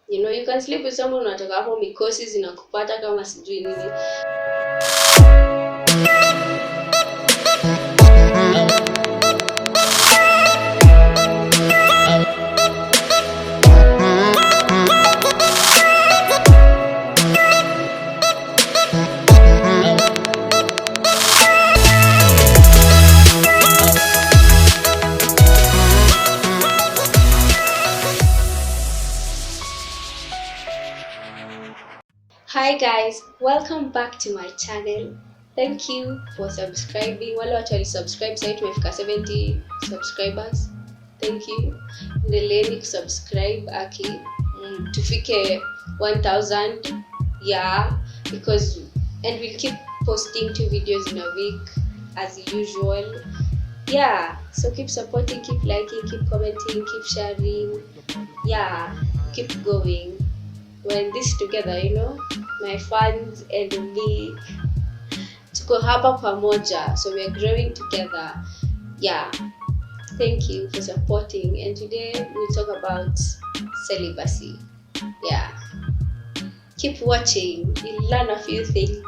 You can sleep with someone unataka hapo mikosi zinakupata kama sijui nini. Hi guys, welcome back to my channel. Thank you for subscribing. Wale watu walisubscribe sasa tumefika 70 subscribers. Thank you. Endeleeni kusubscribe aki tufike 1000. Yeah, because and we'll keep posting 2 videos in a week as usual. Yeah, so keep supporting, keep liking, keep commenting, keep sharing. Yeah, keep going. We're in this together, my fans and me. Tuko hapa pamoja, so we're growing together. Yeah, thank you for supporting. And today we'll talk about celibacy. Yeah, keep watching, you'll learn a few things.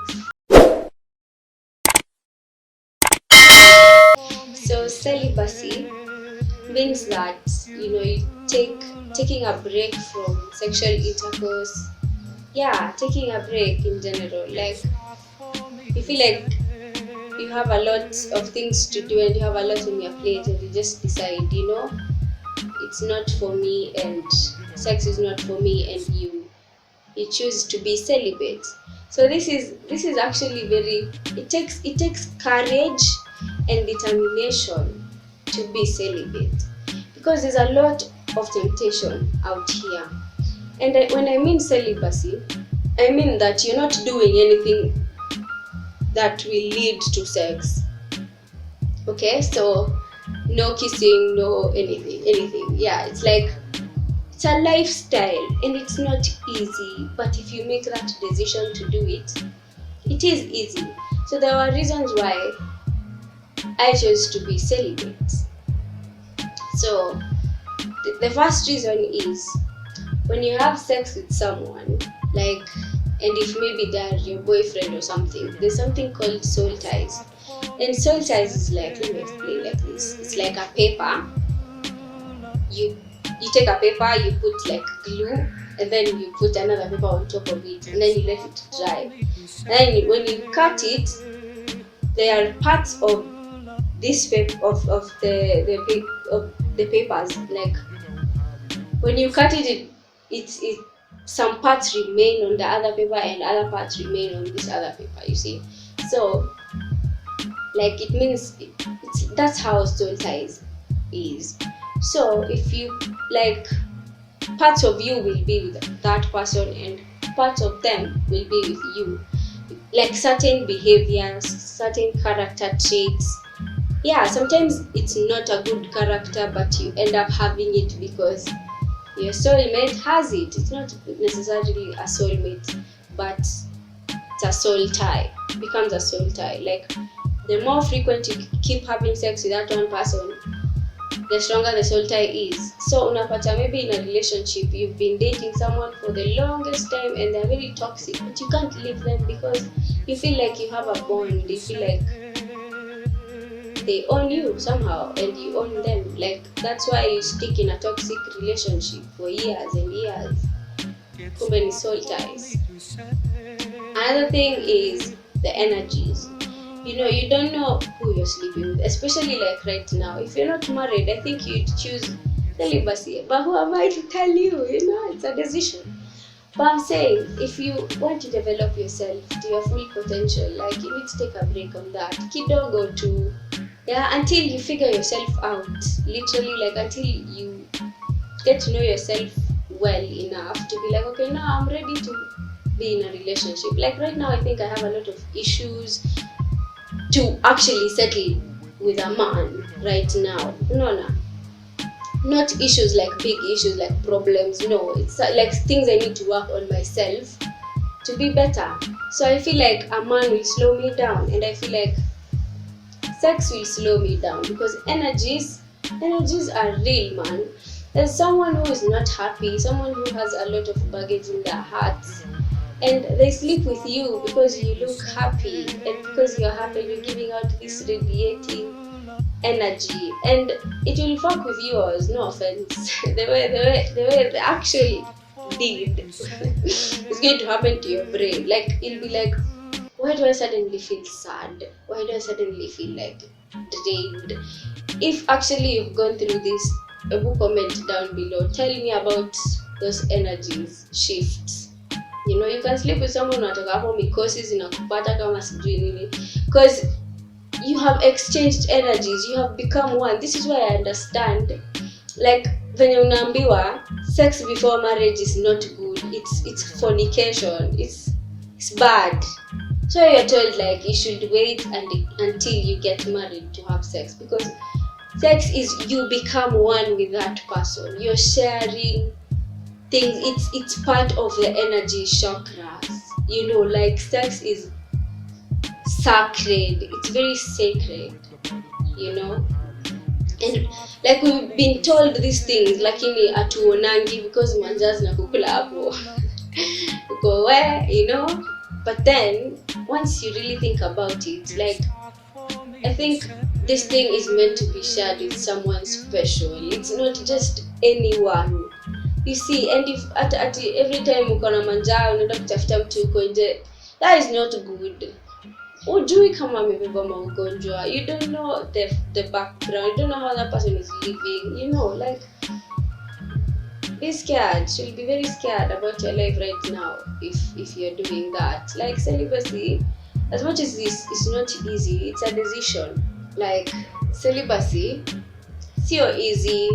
So celibacy means that you taking a break from sexual intercourse. Yeah, taking a break in general. Like you feel like you have a lot of things to do and you have a lot on your plate and you just decide, it's not for me and sex is not for me, and you choose to be celibate. So this is actually very, it takes courage and determination to be celibate, because there's a lot of temptation out here. And when I mean celibacy, I mean that you're not doing anything that will lead to sex. Okay, so no kissing, no anything. Yeah, it's like it's a lifestyle and it's not easy, but if you make that decision to do it, it is easy. So there are reasons why I chose to be celibate. So the first reason is when you have sex with someone, like, and if maybe they're your boyfriend or something, there's something called soul ties. And soul ties is like, let me explain like this. It's like a paper. You take a paper, you put like glue, and then you put another paper on top of it, and then you let it dry. And then when you cut it, there are parts of this paper of the papers. Like when you cut it, it some parts remain on the other paper and other parts remain on this other paper, you see. So like it means that's how soul ties is. So if you like, parts of you will be with that person and parts of them will be with you, like certain behaviors, certain character traits. Yeah, sometimes it's not a good character, but you end up having it because your soulmate has it. It's not necessarily a soulmate, but it's a soul tie. It becomes a soul tie. Like the more frequent you keep having sex with that one person, the stronger the soul tie is. So unapata maybe in a relationship you've been dating someone for the longest time and they're very toxic, but you can't leave them because you feel like you have a bond. You feel like they own you somehow and you own them. Like that's why you stick in a toxic relationship for years and years. Kumbe ni soul ties. Another thing is the energies. You don't know who you're sleeping with, especially like right now. If you're not married, I think you'd choose celibacy. But who am I to tell you? It's a decision. But I'm saying, if you want to develop yourself to your full potential, like you need to take a break on that. Kidogo too. Yeah, until you figure yourself out. Literally, like until you get to know yourself well enough to be like, okay, now I'm ready to be in a relationship. Like right now, I think I have a lot of issues to actually settle with a man right now. No. Not issues like big issues like problems. No, it's like things I need to work on myself to be better. So I feel like a man will slow me down, and I feel like sex will slow me down because energies are real, man. There's someone who is not happy, someone who has a lot of baggage in their hearts, and they sleep with you because you look happy, and because you're happy, you're giving out this radiating energy, and it will fuck with yours. No offense, the way they actually did, it's going to happen to your brain. Like you'll be like, why do I suddenly feel sad? Why do I suddenly feel like drained? If actually you've gone through this, a book comment down below. Tell me about those energies shifts. You can sleep with someone unatoka hapo mikosi zinakupata kama sijui nini, because you have exchanged energies, you have become one. This is why I understand, like venye unaambiwa sex before marriage is not good, it's fornication, it's bad. So you're told like you should wait until you get married to have sex, because sex is you become one with that person. You're sharing things. It's part of the energy chakras. Like sex is sacred. It's very sacred. And like we've been told these things, lakini atuonangi because manjazi na kukula hapo. Uko where. But then once you really think about it, like I think this thing is meant to be shared with someone special. It's not just anyone. You see, and if at every time uko na manjaa unaenda kutafuta mtu uko nje, that is not good. Ujui kama amebeba magonjwa. You don't know the background. You don't know how that person is living. Like be scared. She'll be very scared about your life right now if you're doing that. Like celibacy, as much as this is not easy, it's a decision. Like celibacy sio easy,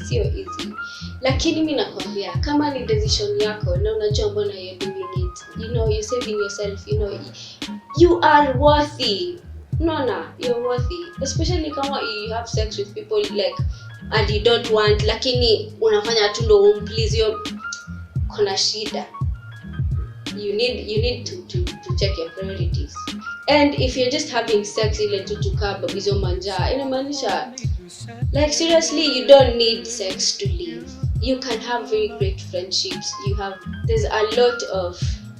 sio easy. Lakini mimi nakwambia kama ni decision yako na unajua mbona you're doing it. You're saving yourself, you are worthy. You're worthy. Especially kama you have sex with people like and you don't want, lakini unafanya tu ndo umplease yo, kuna shida. You need to check your priorities. And if you're just having sex ile tu tukaba hizo manjaa, inamaanisha like seriously you don't need sex to live. You can have very great friendships. There's a lot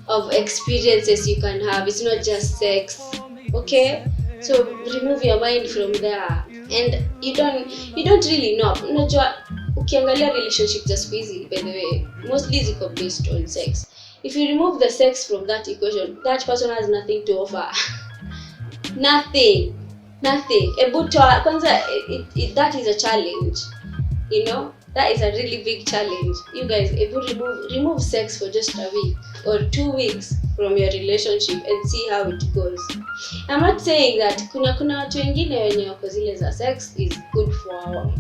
of experiences you can have. It's not just sex. Okay? So remove your mind from there. And you don't really know. Unajua ukiangalia relationship za siku hizi, by the way, mostly ziko based on sex. If you remove the sex from that equation, that person has nothing to offer. Nothing. Kwanza, that is a challenge. That is a really big challenge. You guys, if you remove sex for just a week or 2 weeks from your relationship and see how it goes. I'm not saying that kuna watu wengine wenye wako zile za sex is good for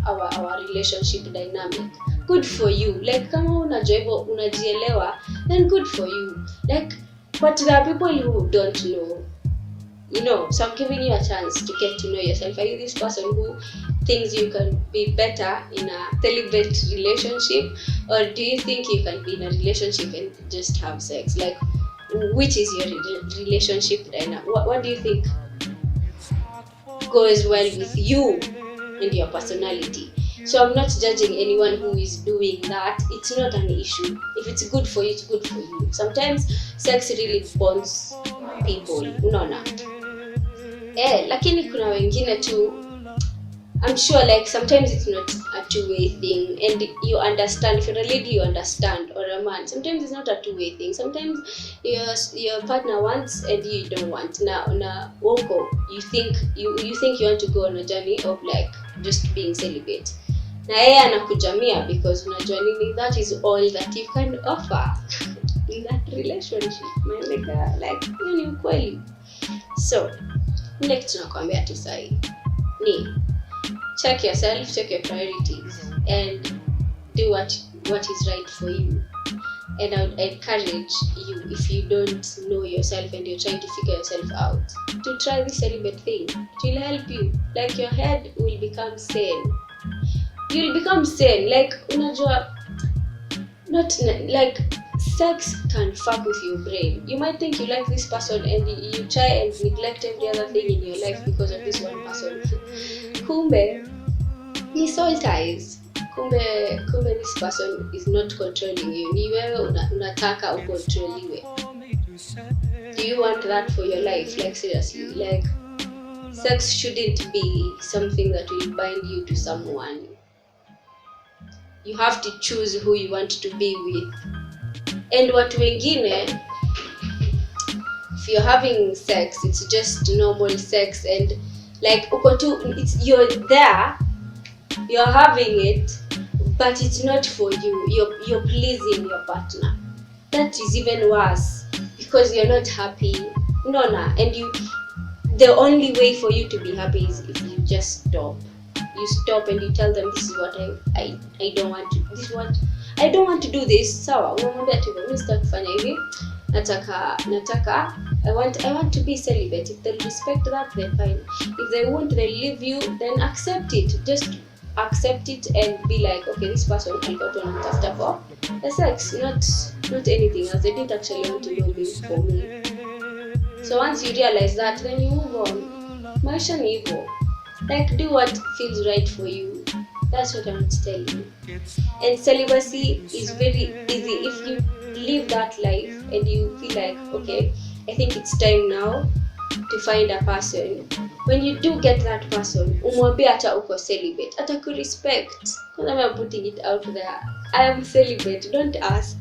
our relationship dynamic. Good for you. Like kama unajua hivyo, unajielewa, then good for you. Like, but there are people who don't know. So I'm giving you a chance to get to know yourself. Are you this person who thinks you can be better in a celibate relationship, or do you think you can be in a relationship and just have sex? Like, which is your relationship dynamic? What do you think goes well with you and your personality? So I'm not judging anyone who is doing that. It's not an issue. If it's good for you, it's good for you. Sometimes sex really bonds people. Lakini kuna wengine too, I'm sure like sometimes it's not a two-way thing, and you understand. If you're a lady, you understand, or a man. Sometimes it's not a two-way thing. Sometimes your partner wants and you don't want. Now woko, you think you want to go on a journey of like just being celibate. Na yeye anakujamia because unajua nini, that is all that you can offer in that relationship. My nigga, like ni ukweli. So next tunakwambia tu sahi ni check yourself, check your priorities, and do what is right for you. And I would encourage you, if you don't know yourself and you're trying to figure yourself out, to try this celibate thing. It will help you. Like your head will become sane. You'll become sane. Like unajua, not like sex can fuck with your brain. You might think you like this person and you try and neglect every other thing in your life because of this one person. Kumbe ni soul ties. kumbe this person is not controlling you, ni wewe unataka ukontroliwe. Do you want that for your life? Like seriously, like sex shouldn't be something that will bind you to someone. You have to choose who you want to be with. And watu wengine, if you're having sex, it's just normal sex, and like you're there, you're having it, but it's not for you. You're pleasing your partner. That is even worse because you're not happy. No, and the only way for you to be happy is if you just stop. You stop and you tell them, this is what I don't want to. This is what I don't want to do this. Sawa, unamwambia tu mimi sitaki kufanya hivi. Nataka I want to be celibate. If they respect that, then fine. If they won't, they leave you, then accept it. Just accept it and be like, okay, this person I got on after for the sex, not anything else. They didn't actually want to know this for me. So once you realize that, then you move on. Maisha ni hivyo. Like, do what feels right for you. That's what I want to tell you. And celibacy is very easy if you live that life and you feel like, okay, I think it's time now to find a person. When you do get that person, umwambie hata uko celibate, atakurespect. Because I'm putting it out there. I am celibate. Don't ask.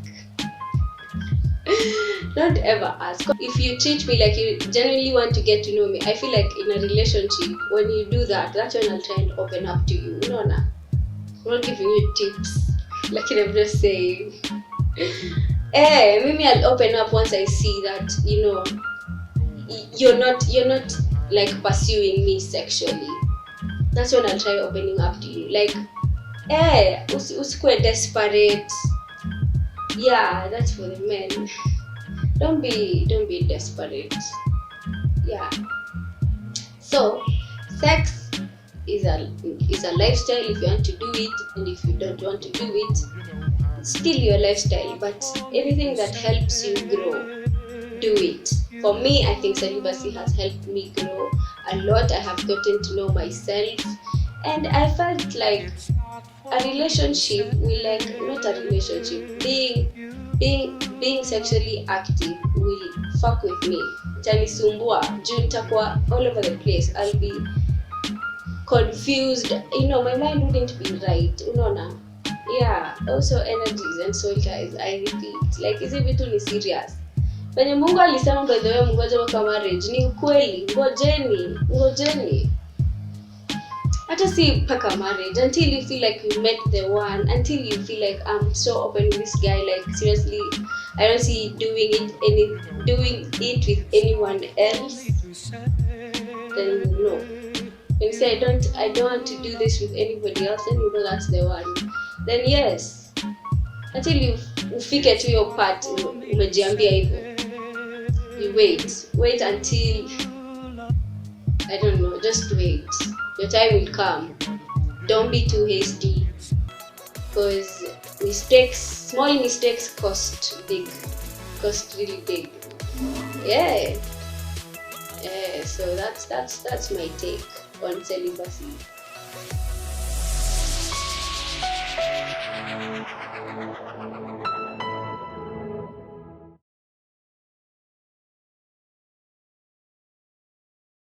Don't ever ask. If you treat me like you genuinely want to get to know me, I feel like in a relationship, when you do that, that's when I'll try and open up to you. No, I'm not giving you tips. Like I'm just saying. Maybe I'll open up once I see that, you're not like pursuing me sexually. That's when I'll try opening up to you. Like, usikue desperate. Yeah, that's for the men. Don't be desperate. Yeah. So, sex is a lifestyle if you want to do it, and if you don't want to do it, it's still your lifestyle. But everything that helps you grow, do it. For me, I think celibacy has helped me grow a lot. I have gotten to know myself, and I felt like a relationship will, like, not a relationship, being sexually active will fuck with me. Itanisumbua juu nitakuwa all over the place. I'll be confused. My mind wouldn't be right. Unaona? Yeah. Also, energies and soul ties, I repeat. Like, hizi vitu ni serious. Penye Mungu alisema by the way mngoje kwa marriage, ni ukweli. Ngojeni. Hata si paka marriage, until you feel like you met the one, until you feel like I'm so open with this guy, like seriously, I don't see doing it with anyone else. Then no. When you say I don't want to do this with anybody else, then you know that's the one. Then yes. Until you ufike to your part, umejiambia hivyo. You wait until, I don't know, just wait. Your time will come. Don't be too hasty, because small mistakes cost really big. Yeah. So that's my take on celibacy.